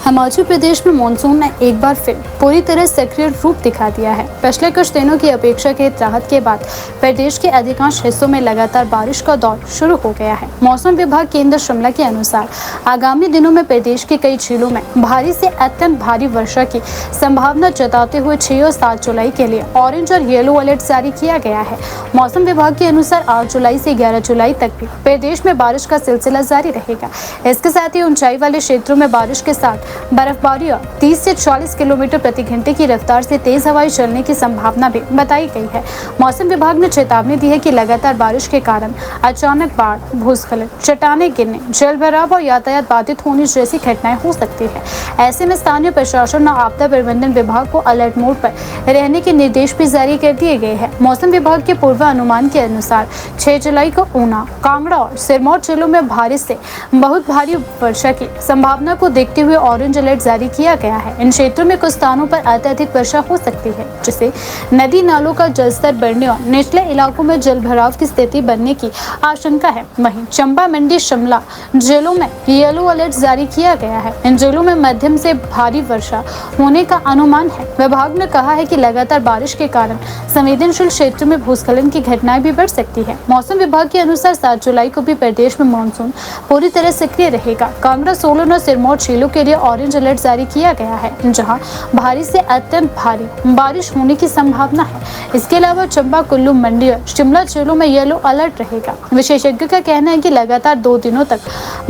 हिमाचल प्रदेश में मानसून ने एक बार फिर पूरी तरह सक्रिय रूप दिखा दिया है। पिछले कुछ दिनों की अपेक्षाकृत राहत के बाद प्रदेश के अधिकांश हिस्सों में लगातार बारिश का दौर शुरू हो गया है। मौसम विभाग केंद्र शिमला के अनुसार आगामी दिनों में प्रदेश के कई जिलों में भारी से अत्यंत भारी वर्षा की संभावना जताते हुए 6 और 7 जुलाई के लिए ऑरेंज और येलो अलर्ट जारी किया गया है। मौसम विभाग के अनुसार 8 जुलाई से 11 जुलाई तक भी प्रदेश में बारिश का सिलसिला जारी रहेगा। इसके साथ ही ऊंचाई वाले क्षेत्रों में बारिश के साथ बर्फबारी और 30 से 40 किलोमीटर प्रति घंटे की रफ्तार से तेज हवाएं चलने की संभावना भी बताई गई है। मौसम विभाग ने चेतावनी दी है कि लगातार बारिश के कारण अचानक बाढ़, भूस्खलन, चट्टानें गिरने, जलभराव और यातायात बाधित होने जैसी घटनाएं हो सकती है। ऐसे में स्थानीय प्रशासन और आपदा प्रबंधन विभाग को अलर्ट मोड पर रहने के निर्देश भी जारी कर दिए गए हैं। मौसम विभाग के पूर्वानुमान के अनुसार 6 जुलाई को ऊना, कांगड़ा और सिरमौर जिलों में भारी से बहुत भारी वर्षा की संभावना को देखते हुए ऑरेंज अलर्ट जारी किया गया है। इन क्षेत्रों में कुछ स्थानों पर अत्यधिक वर्षा हो सकती है, जिससे नदी नालों का जलस्तर बढ़ने और निचले इलाकों में जलभराव की स्थिति बनने की आशंका है। वहीं चंबा, मंडी, शिमला जिलों में येलो अलर्ट जारी किया गया है। इन जिलों में मध्यम से भारी वर्षा होने का अनुमान है। विभाग ने कहा है कि लगातार बारिश के कारण संवेदनशील क्षेत्रों में भूस्खलन की घटनाएं भी बढ़ सकती है। मौसम विभाग के अनुसार 7 जुलाई को भी प्रदेश में मानसून पूरी तरह सक्रिय रहेगा। कांगड़ा, सोलन और सिरमौर जिलों के लिए ऑरेंज अलर्ट जारी किया गया है, जहां भारी से अत्यंत भारी बारिश होने की संभावना है। इसके अलावा चंबा, कुल्लू, मंडी और शिमला जिलों में येलो अलर्ट रहेगा। विशेषज्ञों का कहना है कि लगातार 2 दिनों तक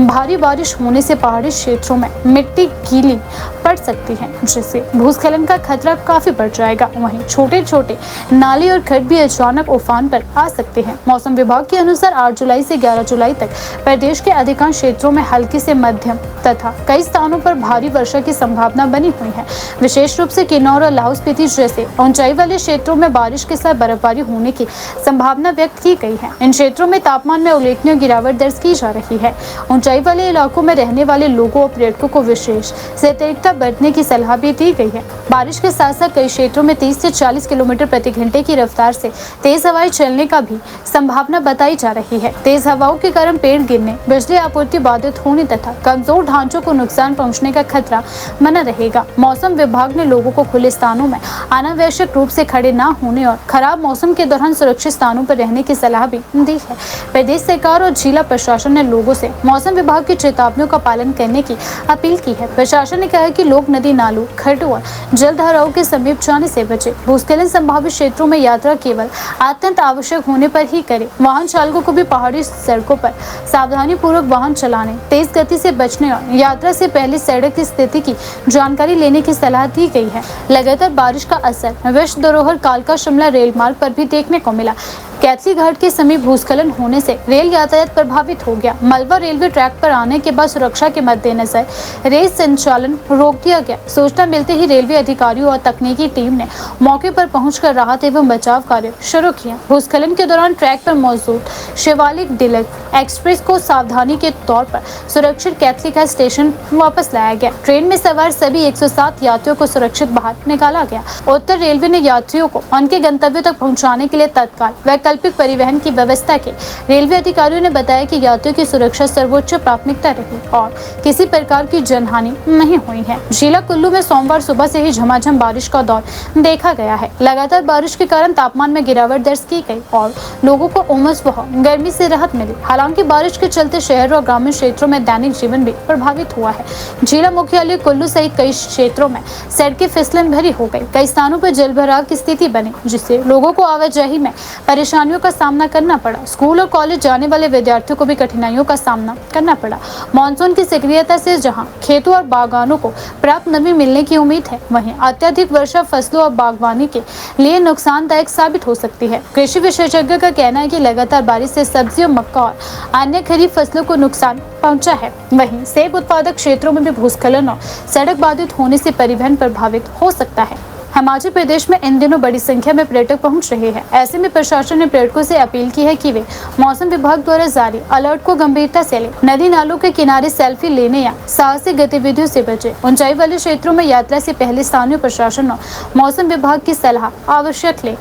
भारी बारिश होने से पहाड़ी क्षेत्रों में मिट्टी गीली पड़ सकती है, जिससे भूस्खलन का खतरा काफी बढ़ जाएगा। वहीं छोटे छोटे नाले और खड्ड भी अचानक उफान पर आ सकते हैं। मौसम विभाग के अनुसार 8 जुलाई से 11 जुलाई तक प्रदेश के अधिकांश क्षेत्रों में हल्की से मध्यम तथा कई स्थानों पर भारी वर्षा की संभावना बनी हुई है। विशेष रूप से किन्नौर और लाहौल स्पीति जैसे ऊंचाई वाले क्षेत्रों में बारिश के साथ बर्फबारी होने की संभावना व्यक्त की गई है। इन क्षेत्रों में तापमान में उल्लेखनीय गिरावट दर्ज की जा रही है। ऊंचाई वाले इलाकों में रहने वाले लोगों और पर्यटकों को विशेष सतर्कता बरतने की सलाह भी दी गई है। बारिश के साथ साथ कई क्षेत्रों में 30 से 40 किलोमीटर प्रति घंटे की रफ्तार से तेज हवाएं चलने का भी संभावना बताई जा रही है। तेज हवाओं के कारण पेड़ गिरने, बिजली आपूर्ति बाधित होने तथा कमजोर ढांचों को नुकसान पहुंचने का खतरा बना रहेगा। मौसम विभाग ने लोगों को खुले स्थानों में अनावश्यक रूप से खड़े न होने और खराब मौसम के दौरान सुरक्षित स्थानों पर रहने की सलाह भी दी है। प्रदेश सरकार और जिला प्रशासन ने लोगों से मौसम विभाग की चेतावनियों का पालन करने की अपील की है। प्रशासन ने कहा है कि लोग नदी नालों, खड्डों और जलधाराओं के समीप जाने से बचे। भूस्खलन संभावित क्षेत्रों में यात्रा केवल अत्यंत आवश्यक होने पर ही करें। वाहन चालकों को भी पहाड़ी सड़कों पर सावधानी पूर्वक वाहन चलाने, तेज गति से बचने और यात्रा से पहले सड़क की स्थिति की जानकारी लेने की सलाह दी गई है। लगातार बारिश का असर विश्व धरोहर कालका शिमला रेल मार्ग पर भी देखने को मिला। कैथली घाट के समीप भूस्खलन होने से रेल यातायात प्रभावित हो गया। मलबा रेलवे ट्रैक पर आने के बाद सुरक्षा के मद्देनजर रेल संचालन रोक दिया गया। सूचना मिलते ही रेलवे अधिकारियों और तकनीकी टीम ने मौके पर पहुंचकर राहत एवं बचाव कार्य शुरू किया। भूस्खलन के दौरान ट्रैक पर मौजूद शिवालिक डिलक्स एक्सप्रेस को सावधानी के तौर पर सुरक्षित कैथली घाट स्टेशन वापस लाया गया। ट्रेन में सवार सभी 107 यात्रियों को सुरक्षित बाहर निकाला गया। उत्तर रेलवे ने यात्रियों को उनके गंतव्य तक पहुँचाने के लिए तत्काल वैकल्पिक परिवहन की व्यवस्था की। रेलवे अधिकारियों ने बताया कि यात्रियों की सुरक्षा सर्वोच्च प्राथमिकता रही और किसी प्रकार की जनहानि नहीं हुई है। जिला कुल्लू में सोमवार सुबह से ही झमाझम बारिश का दौर देखा गया है। लगातार बारिश के कारण तापमान में गिरावट दर्ज की गई और लोगों को उमस व गर्मी से राहत मिली। हालांकि बारिश के चलते शहर और ग्रामीण क्षेत्रों में दैनिक जीवन भी प्रभावित हुआ है। जिला मुख्यालय कुल्लू सहित कई क्षेत्रों में सड़कें फिसलन भरी हो गई। कई स्थानों पर जलभराव की स्थिति बनी, जिससे लोगों को आवाजाही में परेशानियों का सामना करना पड़ा। स्कूल और कॉलेज जाने वाले विद्यार्थियों को भी कठिनाइयों का सामना करना पड़ा। मानसून की सक्रियता से जहां खेतों और बागानों को पर्याप्त नमी मिलने की उम्मीद है, वहीं अत्यधिक वर्षा फसलों और बागवानी के लिए नुकसानदायक साबित हो सकती है। कृषि विशेषज्ञों का कहना है कि लगातार बारिश से सब्जियों, मक्का और अन्य खरीफ फसलों को नुकसान पहुंचा है। वहीं सेब उत्पादक क्षेत्रों में भी भूस्खलन और सड़क बाधित होने से परिवहन प्रभावित हो सकता है। हिमाचल प्रदेश में इन दिनों बड़ी संख्या में पर्यटक पहुंच रहे हैं। ऐसे में प्रशासन ने पर्यटकों से अपील की है कि वे मौसम विभाग द्वारा जारी अलर्ट को गंभीरता से लें। नदी नालों के किनारे सेल्फी लेने या साहसिक गतिविधियों से बचें। ऊंचाई वाले क्षेत्रों में यात्रा से पहले स्थानीय प्रशासन और मौसम विभाग की सलाह आवश्यक लें।